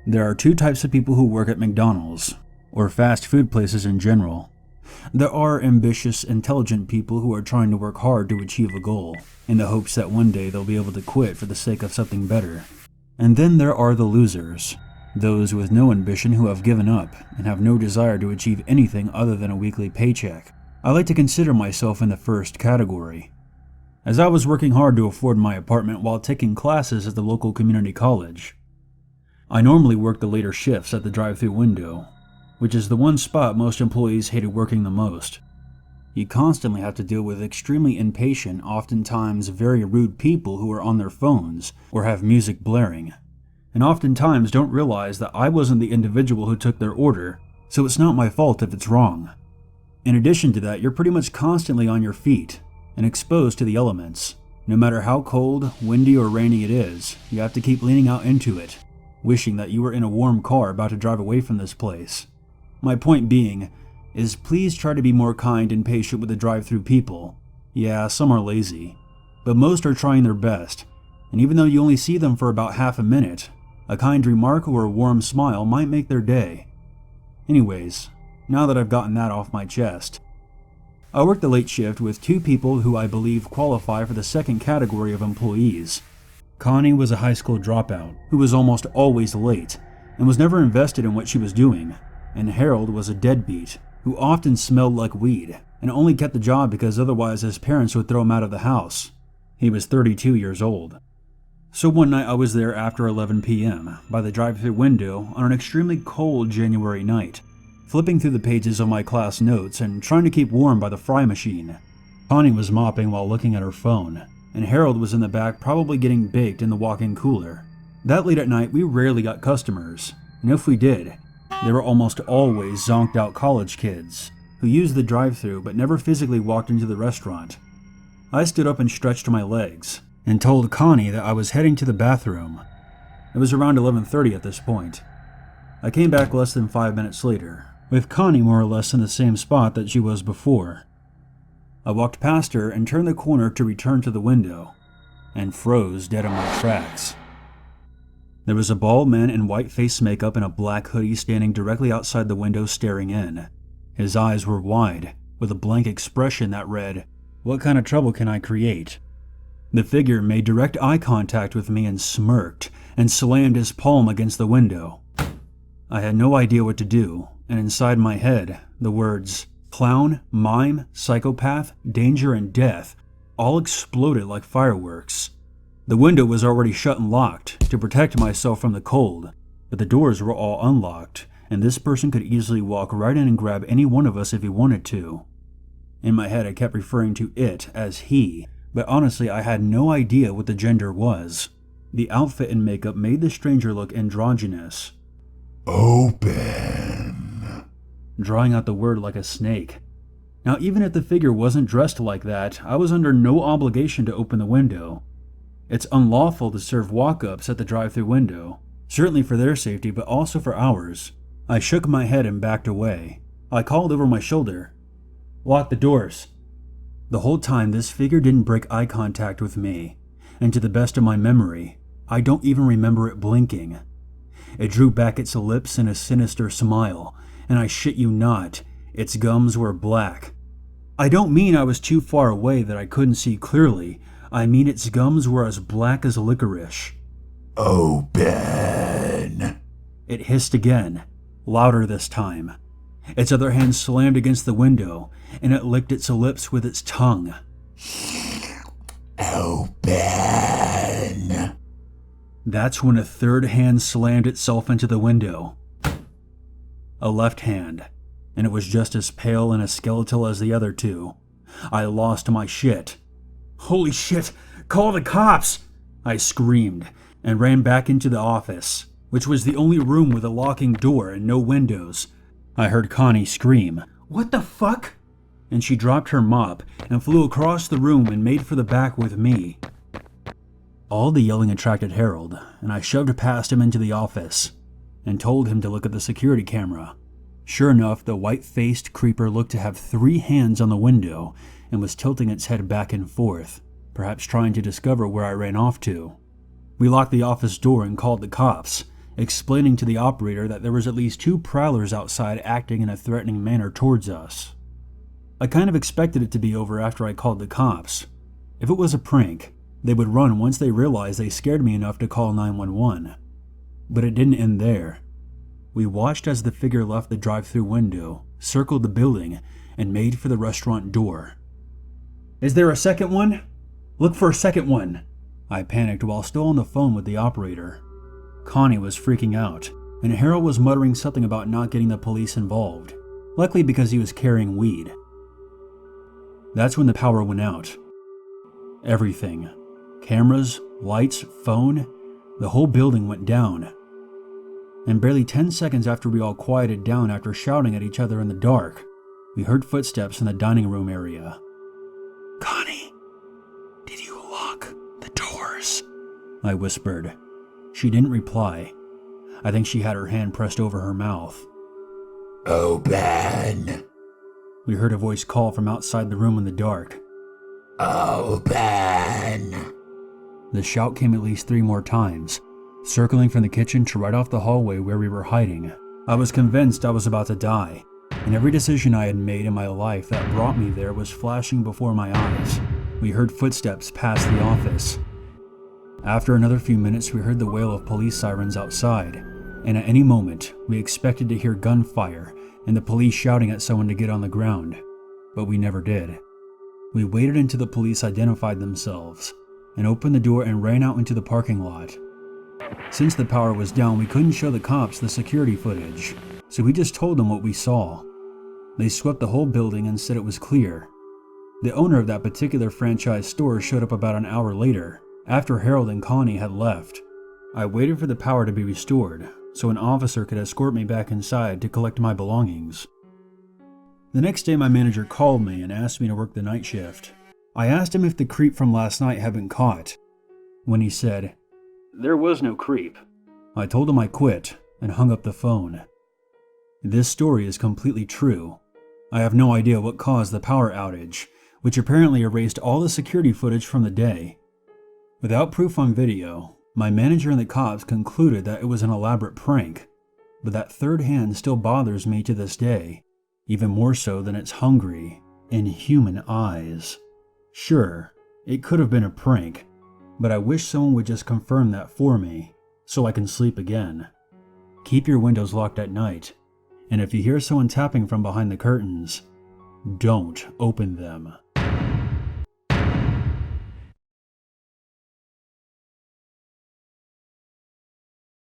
There are two types of people who work at McDonald's, or fast food places in general. There are ambitious, intelligent people who are trying to work hard to achieve a goal, in the hopes that one day they'll be able to quit for the sake of something better. And then there are the losers, those with no ambition who have given up and have no desire to achieve anything other than a weekly paycheck. I like to consider myself in the first category. As I was working hard to afford my apartment while taking classes at the local community college, I normally worked the later shifts at the drive-thru window, which is the one spot most employees hated working the most. You constantly have to deal with extremely impatient, oftentimes very rude people who are on their phones or have music blaring, and oftentimes don't realize that I wasn't the individual who took their order, so it's not my fault if it's wrong. In addition to that, you're pretty much constantly on your feet and exposed to the elements. No matter how cold, windy, or rainy it is, you have to keep leaning out into it, wishing that you were in a warm car about to drive away from this place. My point being is please try to be more kind and patient with the drive-thru people. Yeah, some are lazy, but most are trying their best, and even though you only see them for about half a minute, a kind remark or a warm smile might make their day. Anyways, now that I've gotten that off my chest, I work the late shift with two people who I believe qualify for the second category of employees. Connie was a high school dropout who was almost always late and was never invested in what she was doing, and Harold was a deadbeat who often smelled like weed and only kept the job because otherwise his parents would throw him out of the house. He was 32 years old. So one night I was there after 11 p.m. by the drive-thru window on an extremely cold January night, flipping through the pages of my class notes and trying to keep warm by the fry machine. Connie was mopping while looking at her phone, and Harold was in the back probably getting baked in the walk-in cooler. That late at night, we rarely got customers, and if we did, they were almost always zonked-out college kids who used the drive-thru but never physically walked into the restaurant. I stood up and stretched my legs and told Connie that I was heading to the bathroom. It was around 11:30 at this point. I came back less than 5 minutes later, with Connie more or less in the same spot that she was before. I walked past her and turned the corner to return to the window, and froze dead in my tracks. There was a bald man in white face makeup and a black hoodie standing directly outside the window staring in. His eyes were wide, with a blank expression that read, "What kind of trouble can I create?" The figure made direct eye contact with me and smirked, and slammed his palm against the window. I had no idea what to do, and inside my head, the words, clown, mime, psychopath, danger, and death all exploded like fireworks. The window was already shut and locked to protect myself from the cold, but the doors were all unlocked, and this person could easily walk right in and grab any one of us if he wanted to. In my head, I kept referring to it as he, but honestly, I had no idea what the gender was. The outfit and makeup made the stranger look androgynous. Open. Drawing out the word like a snake. Now, even if the figure wasn't dressed like that, I was under no obligation to open the window. It's unlawful to serve walk-ups at the drive-thru window, certainly for their safety, but also for ours. I shook my head and backed away. I called over my shoulder, "Lock the doors." The whole time, this figure didn't break eye contact with me, and to the best of my memory, I don't even remember it blinking. It drew back its lips in a sinister smile, and I shit you not, its gums were black. I don't mean I was too far away that I couldn't see clearly. I mean its gums were as black as licorice. Open. It hissed again, louder this time. Its other hand slammed against the window, and it licked its lips with its tongue. Open. That's when a third hand slammed itself into the window. A left hand, and it was just as pale and as skeletal as the other two. I lost my shit. "Holy shit! Call the cops!" I screamed, and ran back into the office, which was the only room with a locking door and no windows. I heard Connie scream, "What the fuck?" And she dropped her mop and flew across the room and made for the back with me. All the yelling attracted Harold, and I shoved past him into the office and told him to look at the security camera. Sure enough, the white-faced creeper looked to have 3 hands on the window and was tilting its head back and forth, perhaps trying to discover where I ran off to. We locked the office door and called the cops, explaining to the operator that there was at least 2 prowlers outside acting in a threatening manner towards us. I kind of expected it to be over after I called the cops. If it was a prank, they would run once they realized they scared me enough to call 911. But it didn't end there. We watched as the figure left the drive-thru window, circled the building, and made for the restaurant door. "Is there a second one? Look for a second one," I panicked while still on the phone with the operator. Connie was freaking out, and Harold was muttering something about not getting the police involved, likely because he was carrying weed. That's when the power went out. Everything. Cameras, lights, phone, the whole building went down. And barely 10 seconds after we all quieted down after shouting at each other in the dark, we heard footsteps in the dining room area. "Connie, did you lock the doors?" I whispered. She didn't reply. I think she had her hand pressed over her mouth. "Open!" We heard a voice call from outside the room in the dark. "Open!" The shout came at least 3 more times, circling from the kitchen to right off the hallway where we were hiding. I was convinced I was about to die, and every decision I had made in my life that brought me there was flashing before my eyes. We heard footsteps pass the office. After another few minutes, we heard the wail of police sirens outside, and at any moment, we expected to hear gunfire and the police shouting at someone to get on the ground, but we never did. We waited until the police identified themselves, and opened the door and ran out into the parking lot. Since the power was down, we couldn't show the cops the security footage, so we just told them what we saw. They swept the whole building and said it was clear. The owner of that particular franchise store showed up about an hour later, after Harold and Connie had left. I waited for the power to be restored, so an officer could escort me back inside to collect my belongings. The next day my manager called me and asked me to work the night shift. I asked him if the creep from last night had been caught. When he said, "There was no creep," I told him I quit and hung up the phone. This story is completely true. I have no idea what caused the power outage, which apparently erased all the security footage from the day. Without proof on video, my manager and the cops concluded that it was an elaborate prank, but that third hand still bothers me to this day, even more so than its hungry, inhuman eyes. Sure, it could have been a prank, but I wish someone would just confirm that for me, so I can sleep again. Keep your windows locked at night, and if you hear someone tapping from behind the curtains, don't open them.